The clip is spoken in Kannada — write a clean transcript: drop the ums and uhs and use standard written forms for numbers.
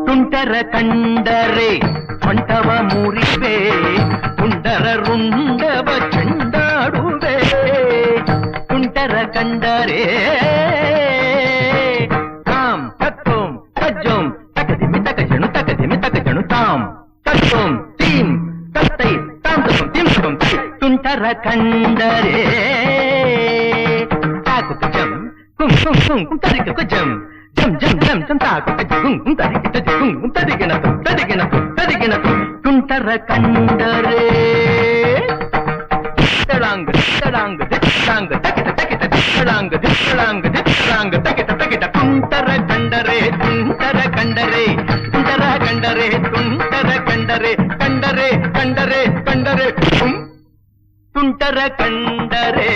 ತುಂಟರ ಕಂಡರೆ ಸೊಂಟವ ಮುರಿವೆ, ತುಂಟರ ರುಂಡವ ಚೆಂಡಾಡುವೆ. ತುಂಟರ ಕಂಡರೆ ತಾಂ ತತ್ತೋಂ ತಜ್ಜೋಂ ತಕದಿಮಿ ತಕಜಣು ತಕದಿಮಿ ತಕಜಣು ತಾಂ ತತ್ತೋಂ ತೀಂ ತತ್ತೈ ತಾಂ ತತ್ತೋಂ ತೀಂ ತತ್ತೋಂ ತೈ. ತುಂಟರ ಕಂಡರೆ ತಾಕು ಜಂ ಕುಂ ಕುಂ ಕುಂ ಕುಂ ತರಿಕ ಜಂ ಜಂ ಜಂ ಜಂ ಜಂ ತಾಕು ಕುಂ ಕುಂ ತರಿಕ ಕುಂ ಕುಂ ತರಿಗಿನತು ತರಿಗಿನತು ತರಿಗಿನತು. ತುಂಟರ ಕಂಡರೆ ತಳಾಂಗ ತಳಾಂಗ ತಳಾಂಗ ತಕಿಟ ತಕಿಟ ತಳಾಂಗ ತಳಾಂಗ ತಳಾಂಗ ತಕಿಟ ತಕಿಟ. ತುಂಟರ ಕಂಡರೆ ತುಂಟರ ಕಂಡರೆ ತುಂಟರ ಕಂಡರೆ ತುಂಟರ ಕಂಡರೆ ಕಂಡರೆ ಕಂಡರೆ ಕಂಡರೆ ತುಂಟರ ಕಂಡರೆ.